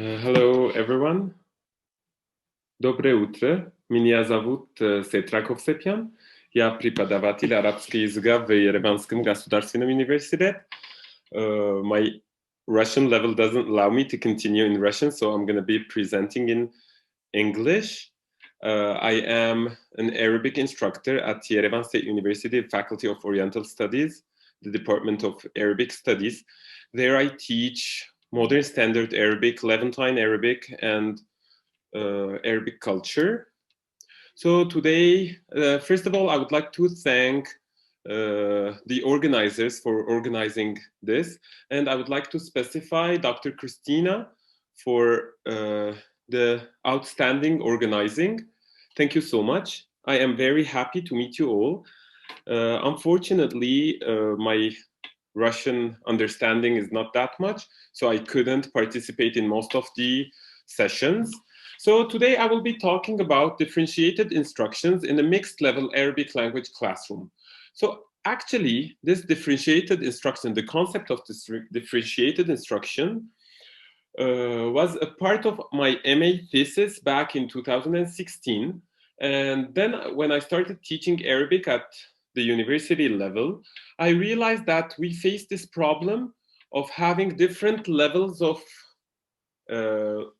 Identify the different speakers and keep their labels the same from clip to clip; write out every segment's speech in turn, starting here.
Speaker 1: Hello, everyone. Доброе утро. Меня зовут Сетраков Сепьян. Я преподаватель арабского языка в Ереванском государственном университете. My Russian level doesn't allow me to continue in Russian, so I'm going to be presenting in English. I am an Arabic instructor at Yerevan State University, Faculty of Oriental Studies, the Department of Arabic Studies. There I teach Modern Standard Arabic, Levantine Arabic, and Arabic culture. So today, first of all, I would like to thank the organizers for organizing this. And I would like to specify Dr. Christina for the outstanding organizing. Thank you so much. I am very happy to meet you all. Unfortunately, my Russian understanding is not that much, so I couldn't participate in most of the sessions. So today I will be talking about differentiated instructions in a mixed level Arabic language classroom. So actually, this differentiated instruction, the concept of this differentiated instruction was a part of my MA thesis back in 2016. And then when I started teaching Arabic at the university level, I realized that we face this problem of having different levels of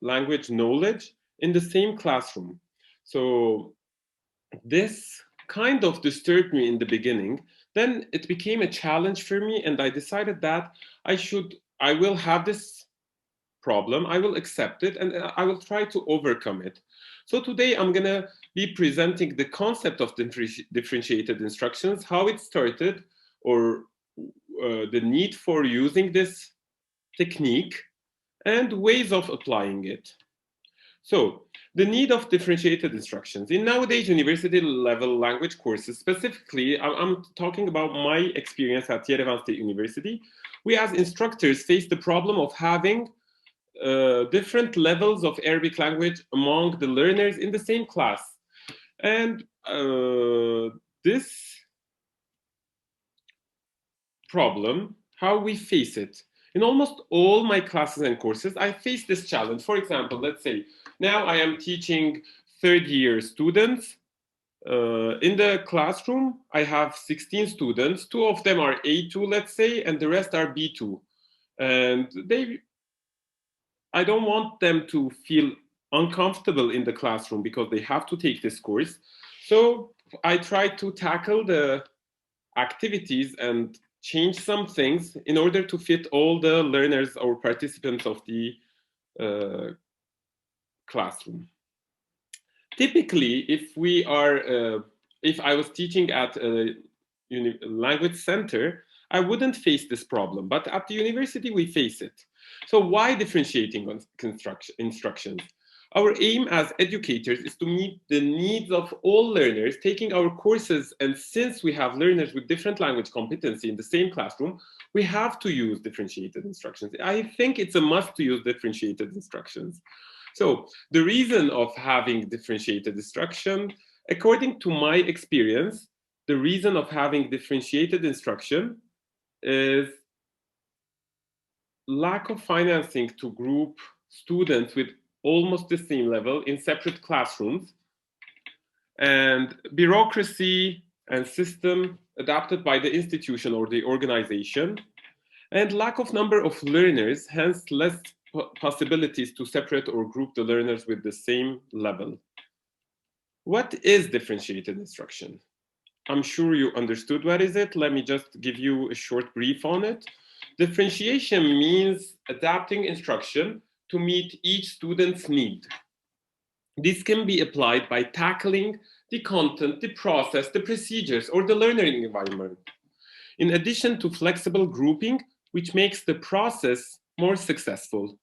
Speaker 1: language knowledge in the same classroom. So this kind of disturbed me in the beginning. Then it became a challenge for me, and I decided that I will have this problem, I will accept it, and I will try to overcome it. So today I'm gonna be presenting the concept of differentiated instructions, how it started, or the need for using this technique, and ways of applying it. So, the need of differentiated instructions. In nowadays university level language courses, specifically, I'm talking about my experience at Yerevan State University, we as instructors face the problem of having different levels of Arabic language among the learners in the same class. And this problem, how we face it. In almost all my classes and courses, I face this challenge. For example, let's say now I am teaching third year students. In the classroom, I have 16 students. 2 of them are A2, let's say, and the rest are B2. And I don't want them to feel uncomfortable in the classroom because they have to take this course. So I try to tackle the activities and change some things in order to fit all the learners or participants of the classroom. Typically, if I was teaching at a language center, I wouldn't face this problem, but at the university we face it. So why differentiating instructions? Our aim as educators is to meet the needs of all learners taking our courses, and since we have learners with different language competency in the same classroom, we have to use differentiated instructions. I think it's a must to use differentiated instructions. So the reason of having differentiated instruction, according to my experience, the reason of having differentiated instruction is lack of financing to group students with almost the same level in separate classrooms, and bureaucracy and system adapted by the institution or the organization, and lack of number of learners, hence less possibilities to separate or group the learners with the same level. What is differentiated instruction? I'm sure you understood what is it. Let me just give you a short brief on it. Differentiation means adapting instruction to meet each student's need. This can be applied by tackling the content, the process, the procedures, or the learning environment. In addition to flexible grouping, which makes the process more successful.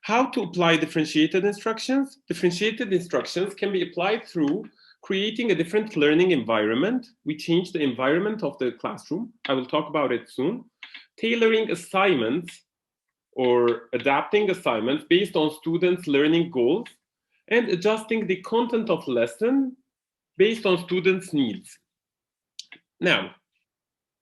Speaker 1: How to apply differentiated instructions? Differentiated instructions can be applied through creating a different learning environment. We change the environment of the classroom. I will talk about it soon. Tailoring assignments or adapting assignments based on students' learning goals, and adjusting the content of lesson based on students' needs. Now,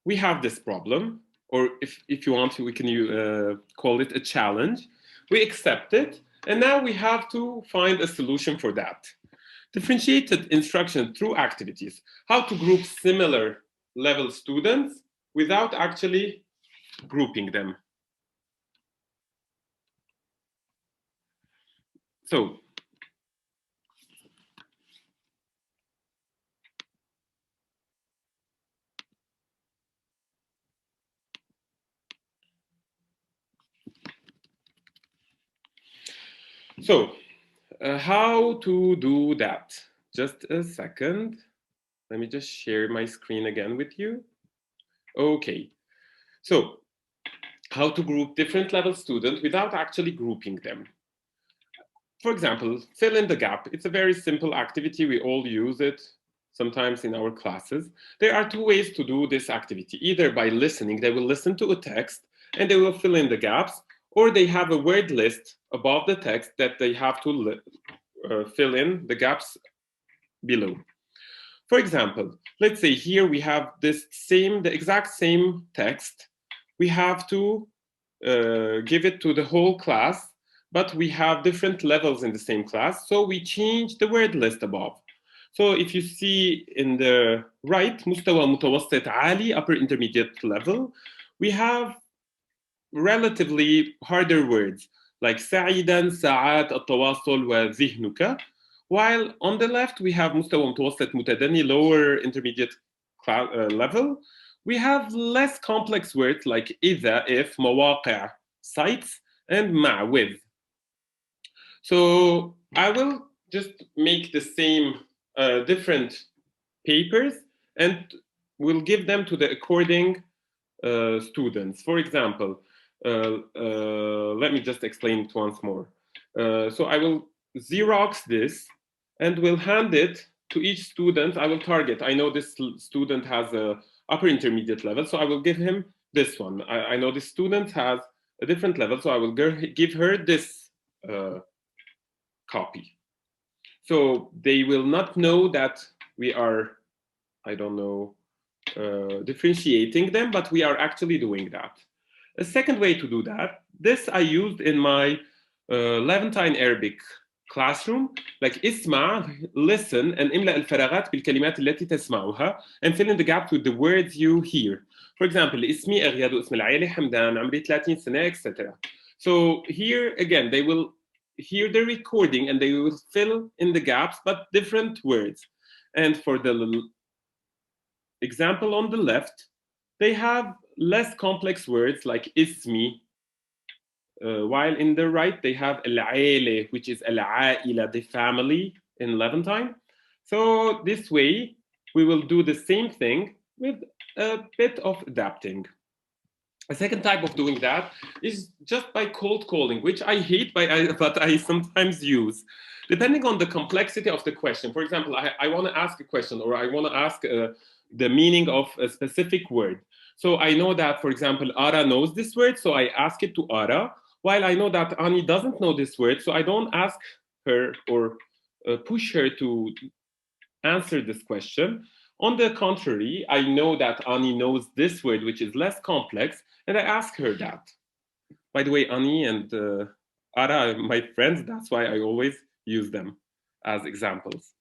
Speaker 1: we have this problem, or if you want to, we can call it a challenge. We accept it, and now we have to find a solution for that. Differentiated instruction through activities. How to group similar level students without actually grouping them. So, how to do that? Just a second. Let me just share my screen again with you. Okay. So, how to group different level students without actually grouping them. For example, fill in the gap. It's a very simple activity. We all use it sometimes in our classes. There are two ways to do this activity. Either by listening, they will listen to a text and they will fill in the gaps, or they have a word list above the text that they have to fill in the gaps below. For example, let's say here we have the exact same text. We have to give it to the whole class, but we have different levels in the same class, so we change the word list above. So if you see in the right, مستوى متوسط عالي, upper intermediate level, we have relatively harder words like سعيدا, ساعات, التواصل, وذهنك. While on the left, we have مستوى متوسط متدني, lower intermediate level. We have less complex words like إذا, if, مواقع, sites, and مع, with. So I will just make the same different papers and we'll give them to the according students. For example, let me just explain it once more. So I will Xerox this and will hand it to each student. I will target. I know this student has a upper intermediate level, so I will give him this one. I know this student has a different level, so I will give her this copy. So they will not know that we are, I don't know, differentiating them, but we are actually doing that. A second way to do that, this I used in my Levantine Arabic classroom, like اسمع, listen, and املأ الفراغات بالكلمات التي تسمعها, and fill in the gaps with the words you hear. For example, اسمي أغياد, اسم العائلة حمدان, عمري 30 سنة, etc. So here again, they will hear the recording and they will fill in the gaps, but different words. And for the example on the left, they have less complex words like ismi, while in the right they have al-aile, which is al-aila, the family in Levantine. So this way we will do the same thing with a bit of adapting. A second type of doing that is just by cold calling, which I hate, but I sometimes use. Depending on the complexity of the question. For example, I want to ask a question, or I want to ask the meaning of a specific word. So I know that, for example, Ara knows this word, so I ask it to Ara, while I know that Ani doesn't know this word, so I don't ask her or push her to answer this question. On the contrary, I know that Ani knows this word, which is less complex, and I ask her that. By the way, Ani and Ara are my friends. That's why I always use them as examples.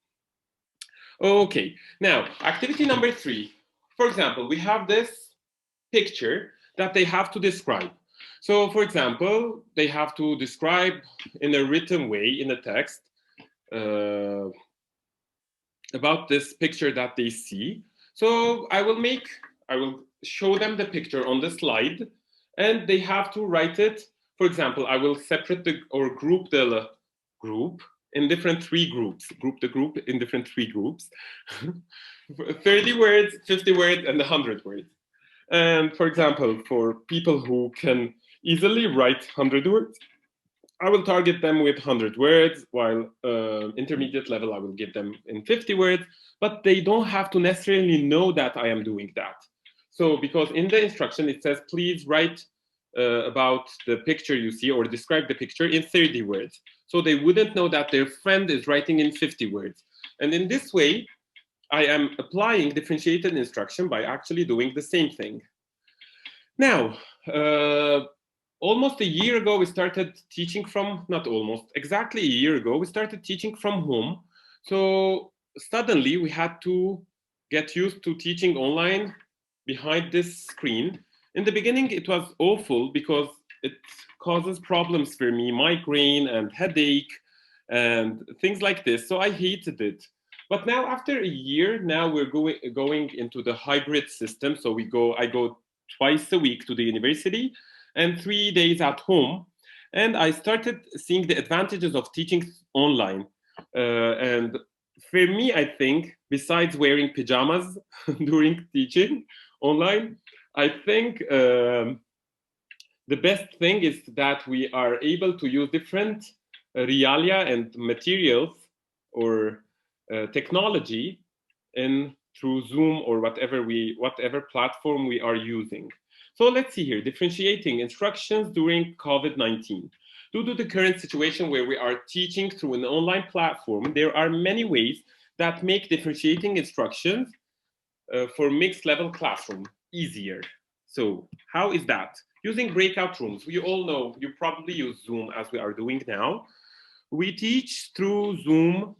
Speaker 1: Okay, now, activity number 3. For example, we have this picture that they have to describe. So, for example, they have to describe in a written way in the text about this picture that they see. So I will show them the picture on the slide and they have to write it. For example, I will separate or group the group in different 3 groups, group the group in different 3 groups, 30 words, 50 words, and 100 words. And for example, for people who can easily write 100 words, I will target them with 100 words, while intermediate level, I will give them in 50 words, but they don't have to necessarily know that I am doing that. So because in the instruction, it says, please write about the picture you see or describe the picture in 30 words. So they wouldn't know that their friend is writing in 50 words. And in this way, I am applying differentiated instruction by actually doing the same thing. Now, almost a year ago, we started teaching from, not almost, exactly a year ago, we started teaching from home. So suddenly we had to get used to teaching online behind this screen. In the beginning, it was awful because it causes problems for me, migraine and headache and things like this. So I hated it. But now after a year, now we're going into the hybrid system. So I go twice a week to the university and 3 days at home. And I started seeing the advantages of teaching online. And for me, I think, besides wearing pajamas during teaching online, I think the best thing is that we are able to use different realia and materials or technology through Zoom or whatever platform we are using. So let's see here, differentiating instructions during COVID-19. Due to the current situation where we are teaching through an online platform, there are many ways that make differentiating instructions for mixed level classroom easier. So how is that? Using breakout rooms. We all know, you probably use Zoom as we are doing now. We teach through Zoom.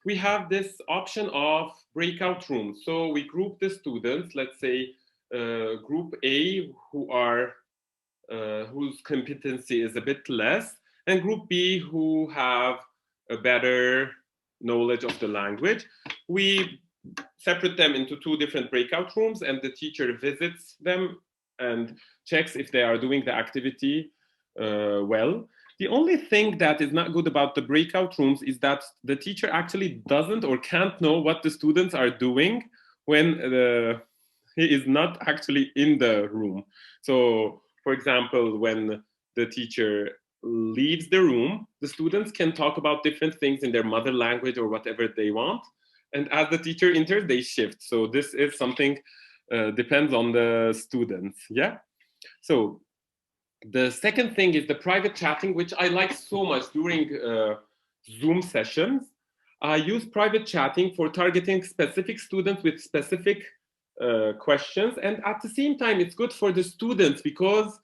Speaker 1: We have this option of breakout rooms. So we group the students, let's say group A, whose competency is a bit less, and group B, who have a better knowledge of the language. We separate them into 2 different breakout rooms, and the teacher visits them and checks if they are doing the activity well. The only thing that is not good about the breakout rooms is that the teacher actually doesn't or can't know what the students are doing when he is not actually in the room. So, for example, when the teacher leaves the room, the students can talk about different things in their mother language or whatever they want. And as the teacher enters, they shift. So this is something depends on the students. Yeah. So the second thing is the private chatting, which I like so much during Zoom sessions. I use private chatting for targeting specific students with specific questions. And at the same time, it's good for the students because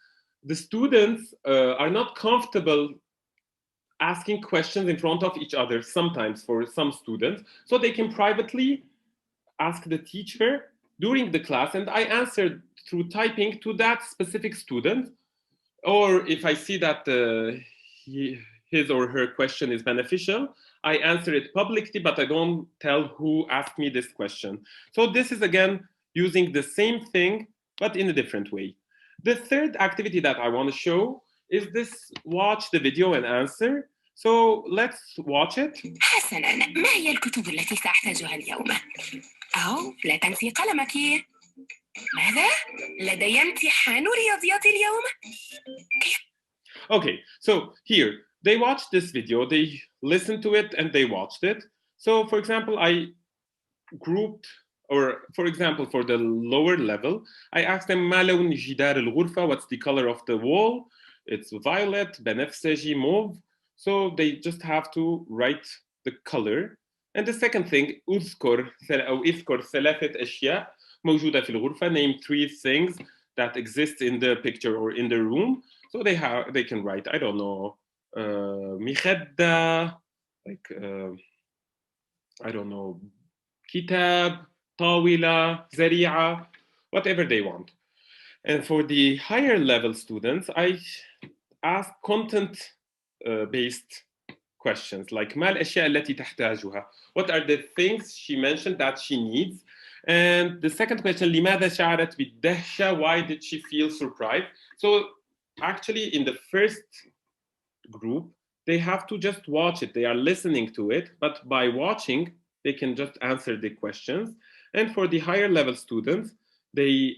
Speaker 1: the students are not comfortable asking questions in front of each other sometimes for some students. So they can privately ask the teacher during the class, and I answer through typing to that specific student. Or if I see that his or her question is beneficial, I answer it publicly, but I don't tell who asked me this question. So this is, again, using the same thing, but in a different way. The third activity that I want to show is this watch the video and answer. So let's watch it.
Speaker 2: حسناً، ما هي الكتب التي سأحتاجها اليوم؟ أو لا تنسي قلمك. ماذا؟ لدي امتحان رياضيات اليوم.
Speaker 1: Okay, so here, they watched this video, they listened to it, and they watched it. So, for example, I grouped, or for example, for the lower level, I asked them, ما لون جدار الغرفة? What's the color of the wall? It's violet, بنفسجي, mauve. So they just have to write the color. And the second thing, اذكر ثلاثة أشياء موجودة في الغرفة. Name 3 things that exist in the picture or in the room. So they can write, I don't know, مخدة, like I don't know, kitab, طاولة, زريعة, whatever they want. And for the higher level students, I ask content-based questions like ما الأشياء التي تحتاجها? What are the things she mentioned that she needs? And the second question, لماذا شعرت بالدهشة? Why did she feel surprised? So actually, in the first group, they have to just watch it. They are listening to it, but by watching, they can just answer the questions. And for the higher level students, they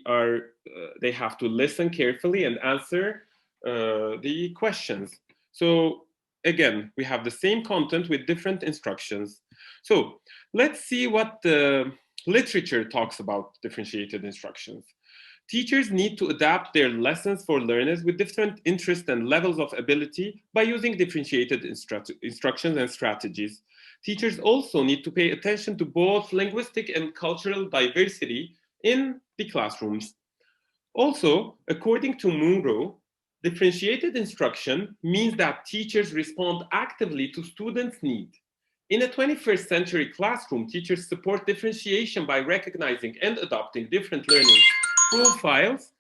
Speaker 1: have to listen carefully and answer the questions. So again, we have the same content with different instructions. So let's see what the literature talks about differentiated instructions. Teachers need to adapt their lessons for learners with different interests and levels of ability by using differentiated instructions and strategies. Teachers also need to pay attention to both linguistic and cultural diversity in the classrooms. Also, according to Munro, Differentiated instruction means that teachers respond actively to students' needs. In a 21st century classroom, teachers support differentiation by recognizing and adopting different learning profiles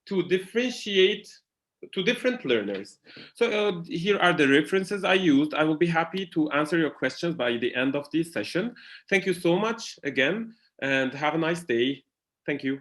Speaker 1: to differentiate to different learners. So here are the references I used. I will be happy to answer your questions by the end of this session. Thank you so much again, and have a nice day. Thank you.